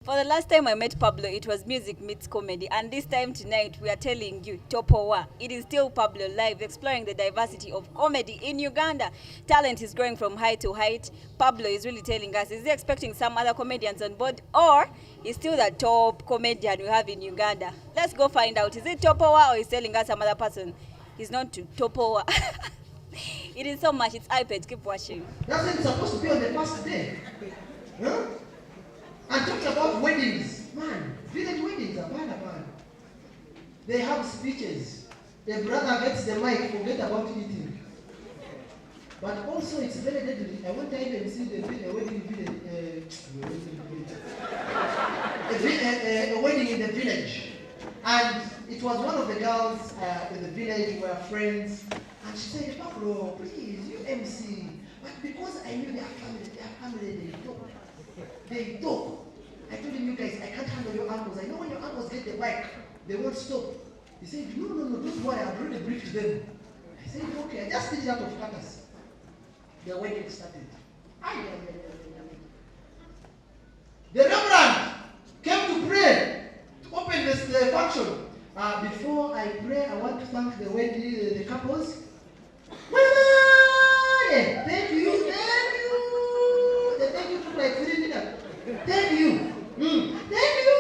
For the last time I met Pablo, it was music meets comedy. And this time tonight, we are telling you, Topowa. It is still Pablo live, exploring the diversity of comedy in Uganda. Talent is growing from height to height. Pablo is really telling us, is he expecting some other comedians on board? Or is still the top comedian we have in Uganda? Let's go find out. Is it Topowa or is telling us some other person? He's not to Topowa. It is so much. It's iPad. Keep watching. That's supposed to be on the first day. Huh? And talk about weddings. Man, village weddings are man. They have speeches. The brother gets the mic, forget about eating. But also it's very deadly. I want to even see the wedding village. A wedding in the village. And it was one of the girls in the village were friends. And she said, Pablo, please, you MC. But because I knew their family, they talk. I told him, you guys, I can't handle your uncles. I know when your uncles get the bike, they won't stop. He said, no, don't worry, I've already briefed them. I said, okay, I just did it out of courtesy. The wedding started. The Reverend came to pray to open this function. Before I pray, I want to thank the couples. Thank you. The thank you took like 3 minutes. Thank you. Thank you.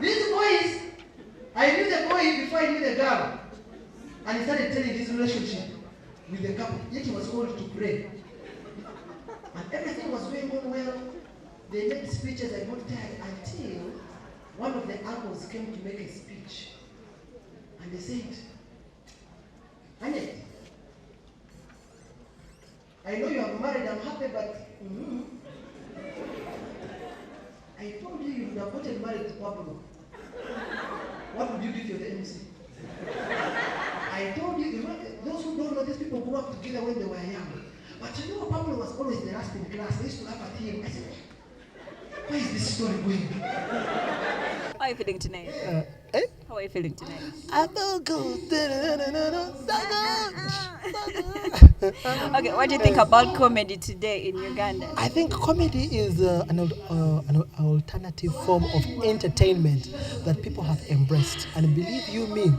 These boys, I knew the boy before I knew the girl. And he started telling his relationship with the couple. Yet he was called to pray. And everything was going on well. They made speeches. I got tired until one of the uncles came to make a speech. And they said, Annette, I know you are married, I'm happy, but I told you you would have gotten married to Pablo. What would you do if you're the MC? I told you, those who don't know, these people grew up together when they were young. But you know, Pablo was always the last in class. They used to laugh at him. I said, where is this story going? How are you feeling tonight? How are you feeling tonight? I feel good. Okay, what do you think about comedy today in Uganda? I think comedy is an alternative form of entertainment that people have embraced. And believe you me,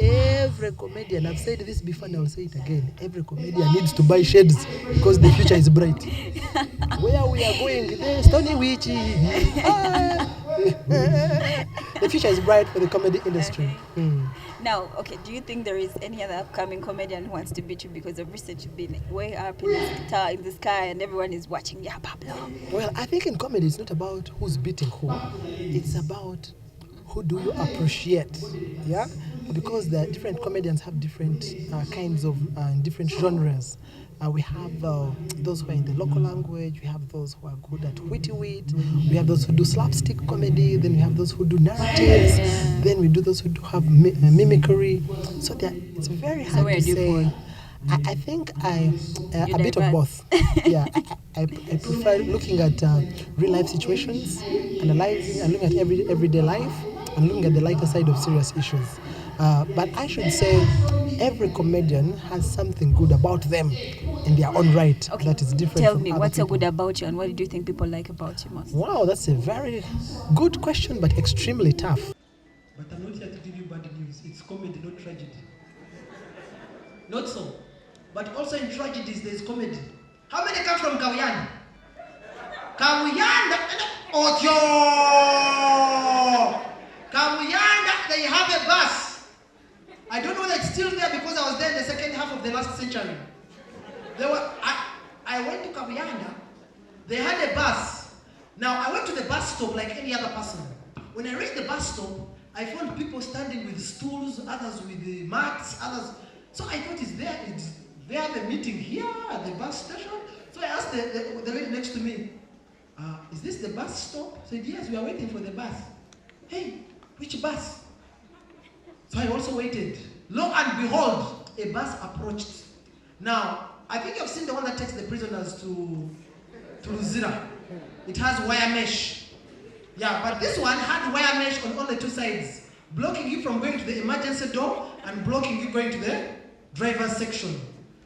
every comedian, I've said this before and I'll say it again, every comedian needs to buy shades because the future is bright. Where we are going, the Stony Witchy. The future is bright for the comedy industry. Now, okay, do you think there is any other upcoming comedian who wants to beat you because of recent you've been way up in the sky and everyone is watching? Yeah, Pablo. Well, I think in comedy it's not about who's beating who. It's about who do you appreciate, yeah? Because the different comedians have different kinds of different genres. We have those who are in the local language, we have those who are good at witty wit, we have those who do slapstick comedy, then we have those who do narratives, then we do those who do have mimicry. So it's very hard to say. I think a bit of both. Yeah, I prefer looking at real life situations, analyzing and looking at everyday life, and looking at the lighter side of serious issues. But I should say every comedian has something good about them in their own right. Okay. That is different. Tell from me, other what's so people. good about you and what do you think people like about you most? Wow, that's a very good question, but extremely tough. But I'm not here to give you bad news. It's comedy, not tragedy. Not so. But also in tragedies, there's comedy. How many come from Kauyanda? Kauyanda! Otyo! Kauyanda, they have a bus. I don't know whether it's still there because I was there in the second half of the last century. I went to Kauyanda. They had a bus. Now, I went to the bus stop like any other person. When I reached the bus stop, I found people standing with stools, others with the mats, others. So I thought, is they have a meeting here at the bus station? So I asked the lady next to me, is this the bus stop? I said, yes, we are waiting for the bus. Hey, which bus? So I also waited. Lo and behold, a bus approached. Now, I think you've seen the one that takes the prisoners to Luzira. It has wire mesh. Yeah, but this one had wire mesh on all the two sides, blocking you from going to the emergency door and blocking you going to the driver's section.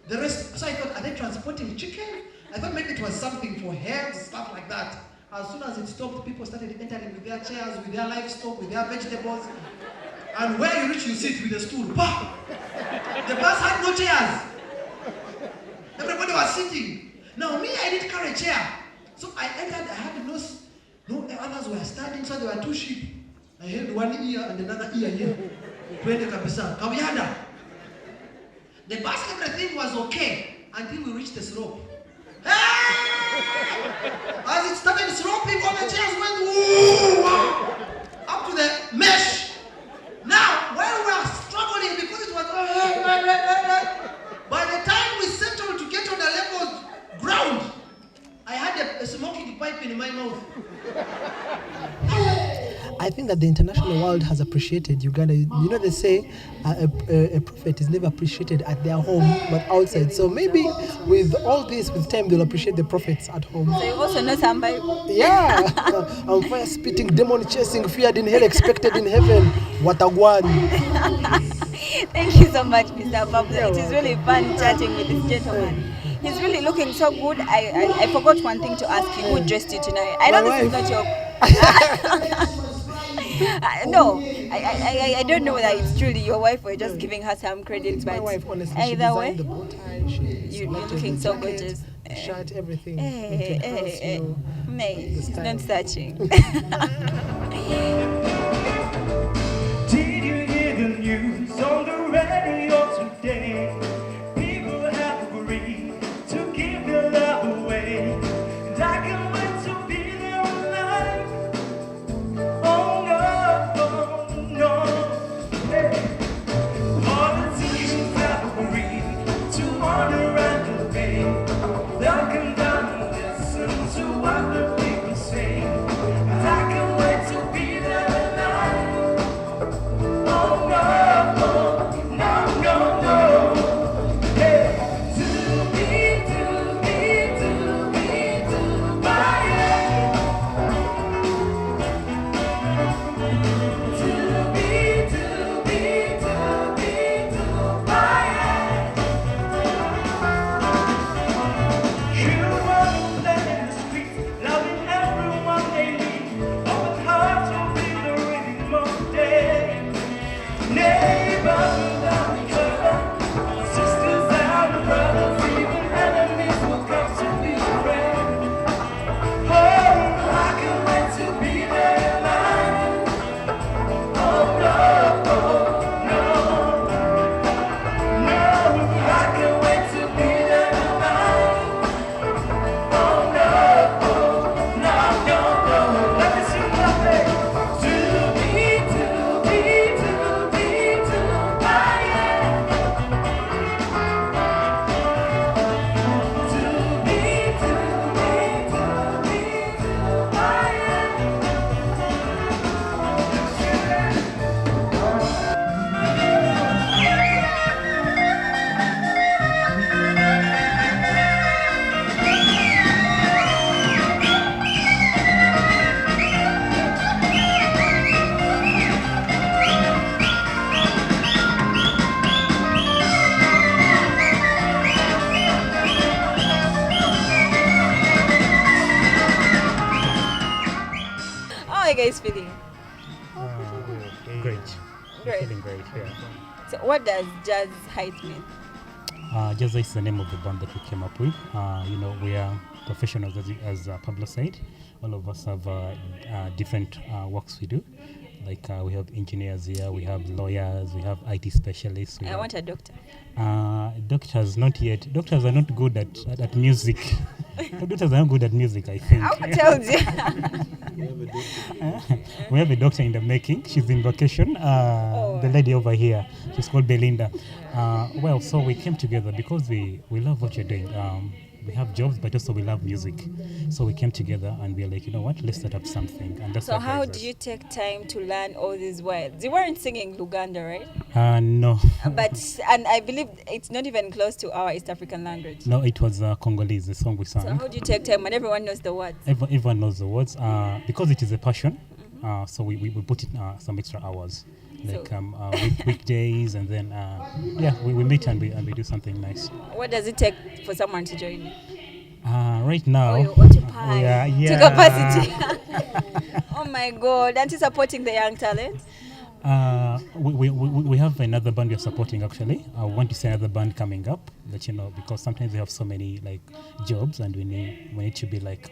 The rest, so I thought, are they transporting chicken? I thought maybe it was something for herbs, stuff like that. As soon as it stopped, people started entering with their chairs, with their livestock, with their vegetables. And where you reach, you sit with a stool. Bah! The bus had no chairs. Everybody was sitting. Now me, I didn't carry a chair. So I entered, I had no others were standing, so there were two sheep. I held one ear and another ear here. Twende kabisa. Kawiada. The bus, everything was okay until we reached the slope. As it started sloping, all the chairs went woo, up to the mesh. Now, while we were struggling because it was by the time we settled to get on the level ground, I had a smoking pipe in my mouth. I think that the international world has appreciated Uganda. You know, they say a prophet is never appreciated at their home, but outside. So maybe with all this, with time, they'll appreciate the prophets at home. So you also know somebody. Yeah. I'm fire spitting, demon chasing, feared in hell, expected in heaven. Watagwani. Thank you so much, Mr. Pablo. It is really fun chatting with this gentleman. He's really looking so good. I forgot one thing to ask you. Who dressed you tonight? I know this is not your... No, I don't know whether it's truly your wife or you're just giving her some credit. It's my wife, honestly. Either way, the bow tie, you're looking so gorgeous. Shirt, everything. It's not searching. Did you hear the news on the radio today? People have agreed to give their love away, and I can't wait to be there alive. Oh no, no, hey. Politicians have agreed to honor and obey. They'll come down and listen to what the people say, and I can't wait to be there alive. Oh no, no, no, no. Hey, to be, my human land in the streets, loving everyone they meet. Open hearts will be the rhythm of the day. Neighbors will love each other, sisters and brothers, even enemies will come to be friends. Oh, I can't wait to be there alive. Oh no, no, no, I can't wait to be there alive. Oh no, no, no, let me sing my thing. To be, my end. To be, my end. How are you guys feeling? Great. Great. Feeling great, yeah. So what does Jazz Heights mean? Jazza is the name of the band that we came up with. We are professionals, as Pablo said. All of us have different works we do. Like we have engineers here, we have lawyers, we have IT specialists. I want a doctor. Doctors, not yet. Doctors are not good at music. Doctors are not good at music, I think. I told you. We have a doctor in the making. She's in vacation. The lady over here, she's called Belinda. So we came together because we love what you're doing. We have jobs, but also we love music. So we came together and we were like, you know what, let's set up something. And that's So what how drives did us. you take time to learn all these words? You weren't singing Luganda, right? No. And I believe it's not even close to our East African language. No, it was Congolese, the song we sang. So how do you take time when everyone knows the words? Everyone knows the words. Because it is a passion, so we put in some extra hours. Like weekdays, and then we meet and we do something nice. What does it take for someone to join you? Right now, What's your We are, To yeah. capacity. Oh my God. Aren't you supporting the young talent? We have another band we're supporting actually. I want to see another band coming up that, you know, because sometimes we have so many like jobs and we need to be like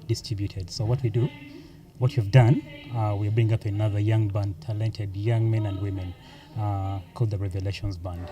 distributed. So what we've done, we bring up another young band, talented young men and women called the Revelations Band.